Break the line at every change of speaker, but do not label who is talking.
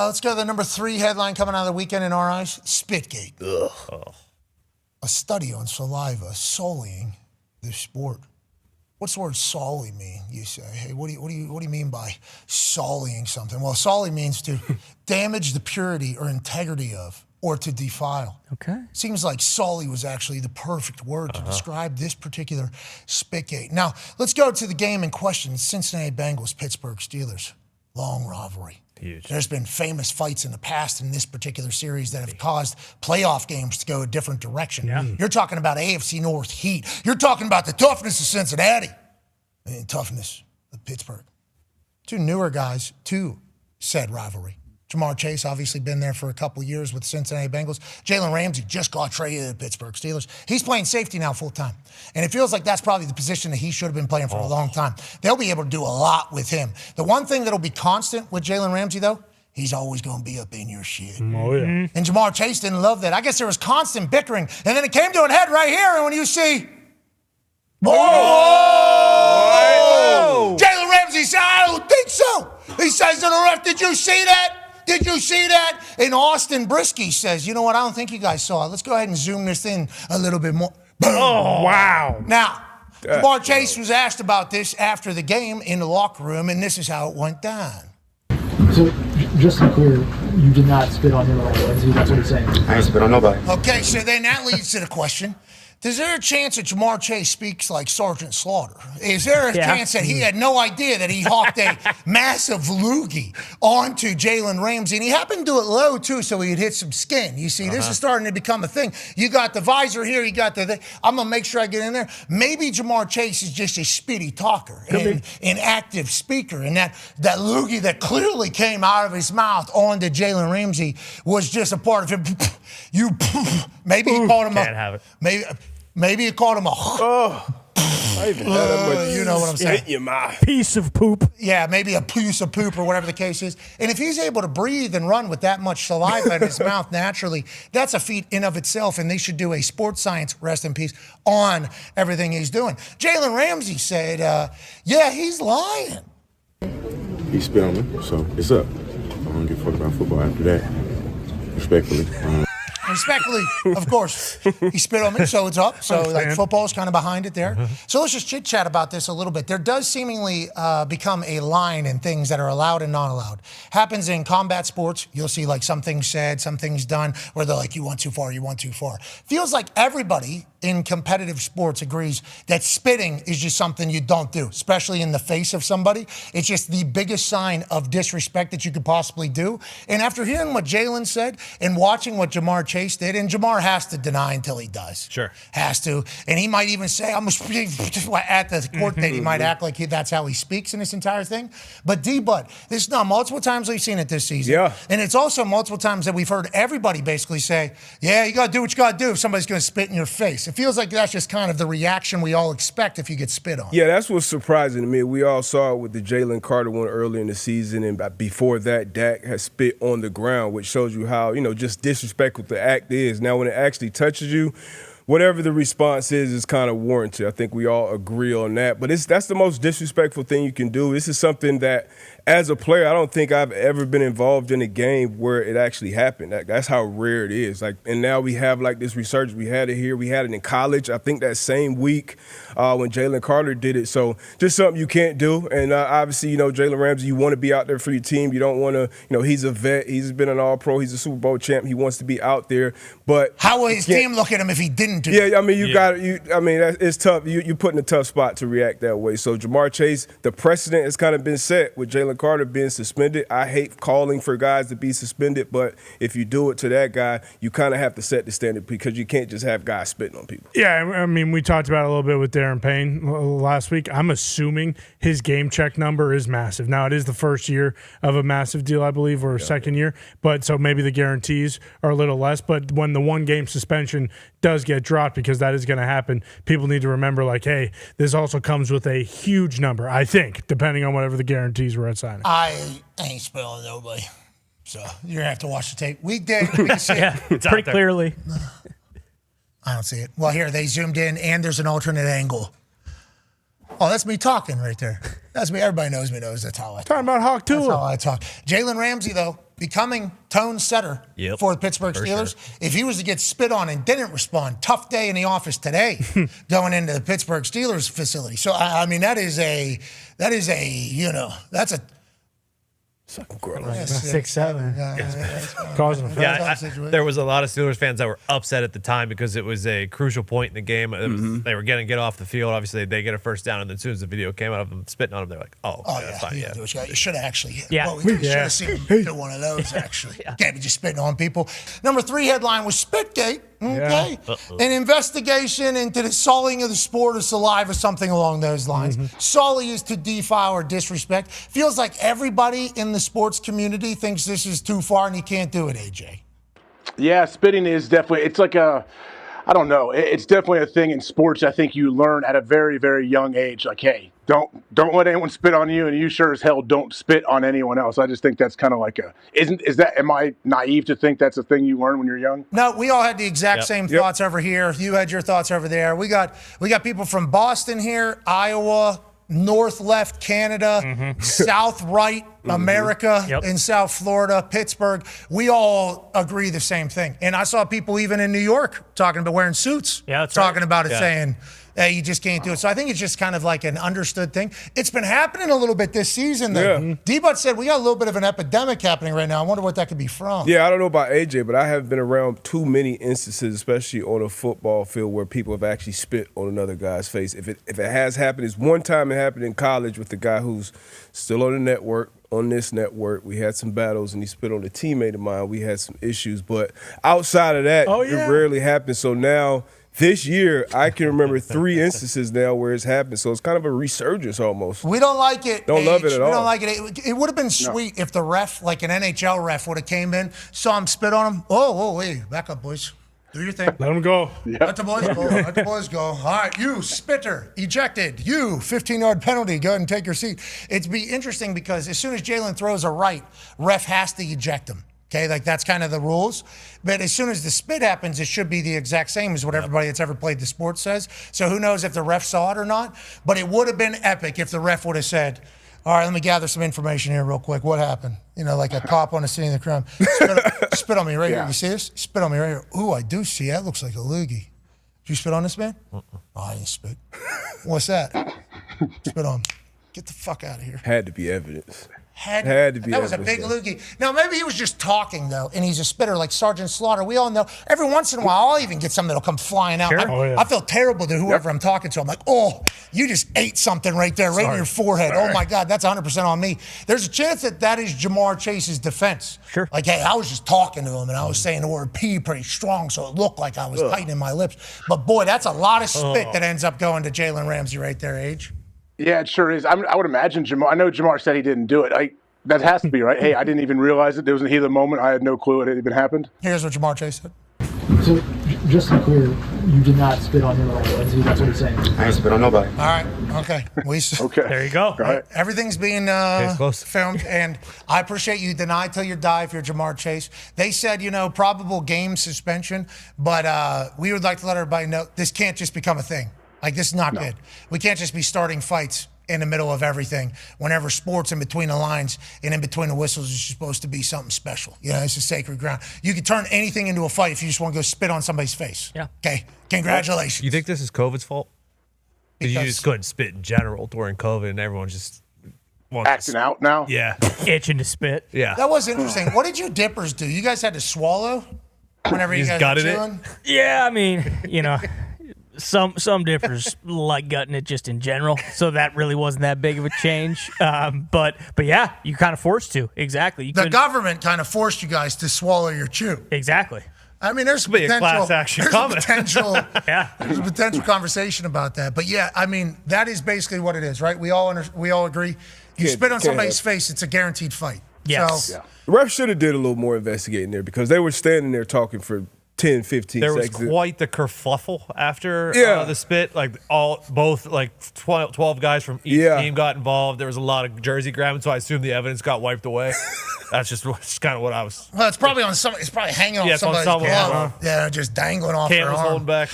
let's go to the number 3 headline coming out of the weekend in our eyes. Spitgate.
Ugh.
A study on saliva sullying the sport. What's the word sully mean, you say? Hey, what do you mean by sullying something? Well, sully means to damage the purity or integrity of, or to defile.
Okay.
Seems like sully was actually the perfect word to describe this particular spitgate. Now, let's go to the game in question. Cincinnati Bengals, Pittsburgh Steelers. Long rivalry.
Huge.
There's been famous fights in the past in this particular series that have caused playoff games to go a different direction.
Yeah.
You're talking about AFC North heat. You're talking about the toughness of Cincinnati and toughness of Pittsburgh. 2 newer guys to said rivalry. Jamar Chase obviously been there for a couple of years with the Cincinnati Bengals. Jalen Ramsey just got traded to the Pittsburgh Steelers. He's playing safety now full time. And it feels like that's probably the position that he should have been playing for a long time. They'll be able to do a lot with him. The one thing that'll be constant with Jalen Ramsey, though, he's always going to be up in your shit.
Oh, yeah.
And Jamar Chase didn't love that. I guess there was constant bickering. And then it came to a head right here. And when you see, Jalen Ramsey said, I don't think so. He says to the ref, did you see that? Did you see that? And Austin Brisky says, you know what? I don't think you guys saw it. Let's go ahead and zoom this in a little bit more. Boom.
Oh, wow.
Now, Jamar Chase was asked about this after the game in the locker room, and this is how it went down.
So, just to be clear, you did not spit on him at all. That's what you're saying.
I ain't spit on nobody.
Okay, so then that leads to the question. Is there a chance that Jamar Chase speaks like Sergeant Slaughter? Is there a chance that he had no idea that he hawked a massive loogie onto Jalen Ramsey? And he happened to do it low, too, so he'd hit some skin. You see, this is starting to become a thing. You got the visor here. You got the I'm going to make sure I get in there. Maybe Jamar Chase is just a speedy talker and an active speaker. And that loogie that clearly came out of his mouth onto Jalen Ramsey was just a part of him. Maybe he called him
Can't have it.
Maybe he called him a.
I even had that much.
You know what I'm saying?
In your mouth.
Piece of poop.
Yeah, maybe a piece of poop or whatever the case is. And if he's able to breathe and run with that much saliva in his mouth naturally, that's a feat in of itself. And they should do a sports science, rest in peace, on everything he's doing. Jalen Ramsey said, yeah, he's lying.
He spit on me, so it's up. I don't give a fuck about football after that. Respectfully.
Respectfully, of course, he spit on me, so it's up. So like football's kind of behind it there. So let's just chit-chat about this a little bit. There does seemingly become a line in things that are allowed and not allowed. Happens in combat sports. You'll see like some things said, some things done, where they're like, you went too far, you went too far. Feels like everybody in competitive sports agrees that spitting is just something you don't do, especially in the face of somebody. It's just the biggest sign of disrespect that you could possibly do. And after hearing what Jalen said and watching what Jamar Chase did, and Jamar has to deny until he does.
Sure.
Has to. And he might even say, I'm at the court date, he might act like that's how he speaks in this entire thing. But D-Bud, this is not multiple times we've seen it this season.
Yeah.
And it's also multiple times that we've heard everybody basically say, yeah, you got to do what you got to do if somebody's going to spit in your face. It feels like that's just kind of the reaction we all expect if you get spit on.
Yeah, that's what's surprising to me. We all saw it with the Jalen Carter one earlier in the season, and before that, Dak has spit on the ground, which shows you how, just disrespectful the act is. Now, when it actually touches you, whatever the response is kind of warranted. I think we all agree on that. But that's the most disrespectful thing you can do. This is something that, as a player, I don't think I've ever been involved in a game where it actually happened. That's how rare it is. And now we have this research. We had it here. We had it in college. I think that same week when Jalen Carter did it. So just something you can't do. And obviously, Jalen Ramsey, you want to be out there for your team. You don't want to, he's a vet. He's been an All-Pro. He's a Super Bowl champ. He wants to be out there. But
how will his team look at him if he didn't do it?
Yeah, I mean, it's tough. You put in a tough spot to react that way. So Jamar Chase, the precedent has kind of been set with Jalen Carter being suspended. I hate calling for guys to be suspended, but if you do it to that guy, you kind of have to set the standard because you can't just have guys spitting on people.
Yeah, I mean, we talked about it a little bit with Darren Payne last week. I'm assuming his game check number is massive. Now, it is the first year of a massive deal, I believe, or second year, but so maybe the guarantees are a little less. But when the one-game suspension does get dropped, because that is going to happen, people need to remember, hey, this also comes with a huge number, I think, depending on whatever the guarantees were at signing.
I ain't spilling nobody. So you're going to have to watch the tape. We can see it.
It's
pretty clearly.
I don't see it. Well, here, they zoomed in, and there's an alternate angle. Oh, that's me talking right there. That's me. Everybody knows me. That's how I talk.
Talking about Hawk Tula.
That's how I talk. Jalen Ramsey, though, becoming tone setter for the Pittsburgh Steelers. Sure. If he was to get spit on and didn't respond, tough day in the office today going into the Pittsburgh Steelers facility. So, I mean, that's a
Sucking girl.
6'7".
Causing a
there was a lot of Steelers fans that were upset at the time because it was a crucial point in the game. They were going to get off the field. Obviously, they get a first down, and then as soon as the video came out of them spitting on him, they're like, that's fine.
You should have actually hit.
Yeah.
Well, we should have seen him do one of those, actually. Can't be just spitting on people. Number 3 headline was Spitgate. Okay. An investigation into the sullying of the sport of saliva, something along those lines. Sully is to defile or disrespect. Feels like everybody in the sports community thinks this is too far and you can't do it, AJ.
Yeah, spitting is definitely, it's like I don't know. It's definitely a thing in sports. I think you learn at a very, very young age, like, hey, don't let anyone spit on you, and you sure as hell don't spit on anyone else. I just think that's kind of like am I naive to think that's a thing you learn when you're young?
No, we all had the exact same thoughts over here. You had your thoughts over there. We got people from Boston here, Iowa, North left Canada, South right America, in South Florida, Pittsburgh. We all agree the same thing. And I saw people even in New York talking about wearing suits, talking about it, saying, hey, you just can't do it. So I think it's just kind of like an understood thing. It's been happening a little bit this season, though. D-Butt said we got a little bit of an epidemic happening right now. I wonder what that could be from.
Yeah, I don't know about AJ, but I have been around too many instances, especially on a football field, where people have actually spit on another guy's face. If it has happened, it's one time it happened in college with the guy who's still on the network, on this network. We had some battles, and he spit on a teammate of mine. We had some issues. But outside of that, it rarely happens. So now, this year, I can remember 3 instances now where it's happened. So it's kind of a resurgence almost.
We don't like it.
Don't love it at all.
We don't like it. It would have been sweet if the ref, like an NHL ref, would have came in, saw him spit on him. Wait, back up, boys. Do your thing.
Let him go.
Let the boys go. Let the boys go. All right, you spitter, ejected. You 15-yard penalty. Go ahead and take your seat. It'd be interesting because as soon as Jalen throws a right, ref has to eject him. Okay, like that's kind of the rules. But as soon as the spit happens, it should be the exact same as what everybody that's ever played the sport says. So who knows if the ref saw it or not. But it would have been epic if the ref would have said, all right, let me gather some information here real quick. What happened? You know, like a cop on the scene of the crime. Spit on me right here. You see this? Spit on me right here. Ooh, I do see. That looks like a loogie. Did you spit on this man? Oh, I didn't spit. What's that? Spit on him. Get the fuck out of here.
Had to be evidence.
Had to be. That was a big loogie. Now, maybe he was just talking, though, and he's a spitter like Sergeant Slaughter. We all know. Every once in a while, I'll even get something that'll come flying out. I feel terrible to whoever I'm talking to. I'm like, oh, you just ate something right there, right in your forehead. Oh, my God, that's 100% on me. There's a chance that is Jamar Chase's defense.
Sure.
Like, hey, I was just talking to him, and I was saying the word P pretty strong, so it looked like I was tightening my lips. But, boy, that's a lot of spit that ends up going to Jalen Ramsey right there, Age.
Yeah, it sure is. I would imagine Jamar. I know Jamar said he didn't do it. That has to be right. Hey, I didn't even realize it. There was a heat of the moment. I had no clue it had even happened.
Here's what Jamar Chase said.
So, just to be clear, you did not spit on him at all. That's what he's saying.
I ain't spit on nobody.
All right. Okay.
Okay.
There you go.
Right.
Everything's being filmed, and I appreciate you deny till you die if you're Jamar Chase. They said, probable game suspension, but we would like to let everybody know this can't just become a thing. Like, this is not good. We can't just be starting fights in the middle of everything. Whenever sports in between the lines and in between the whistles is supposed to be something special. It's a sacred ground. You can turn anything into a fight if you just want to go spit on somebody's face.
Yeah.
Okay. Congratulations.
You think this is COVID's fault? Because you just couldn't spit in general during COVID, and everyone's just
acting out now.
Yeah.
Itching to spit.
Yeah.
That was interesting. What did you dippers do? You guys had to swallow whenever you guys
gutted
were chewing?
Yeah, I mean, Some dippers like gutting it just in general, so that really wasn't that big of a change. But yeah, you kind of forced to. Exactly.
The government kind of forced you guys to swallow your chew.
Exactly.
I mean, there's
a class action comment.
There's a potential conversation about that. But yeah, I mean, that is basically what it is, right? We all agree. You spit on somebody's face, it's a guaranteed fight.
Yes.
So,
The ref should have did a little more investigating there because they were standing there talking for 10, 15
there
seconds.
There was quite the kerfuffle after the spit. Like both 12 guys from each team got involved. There was a lot of jersey grabbing, so I assume the evidence got wiped away. That's just kind of what I was.
Well, it's probably on some. It's probably hanging on somebody's glove. Yeah, just dangling off their arm.
Cam was holding back.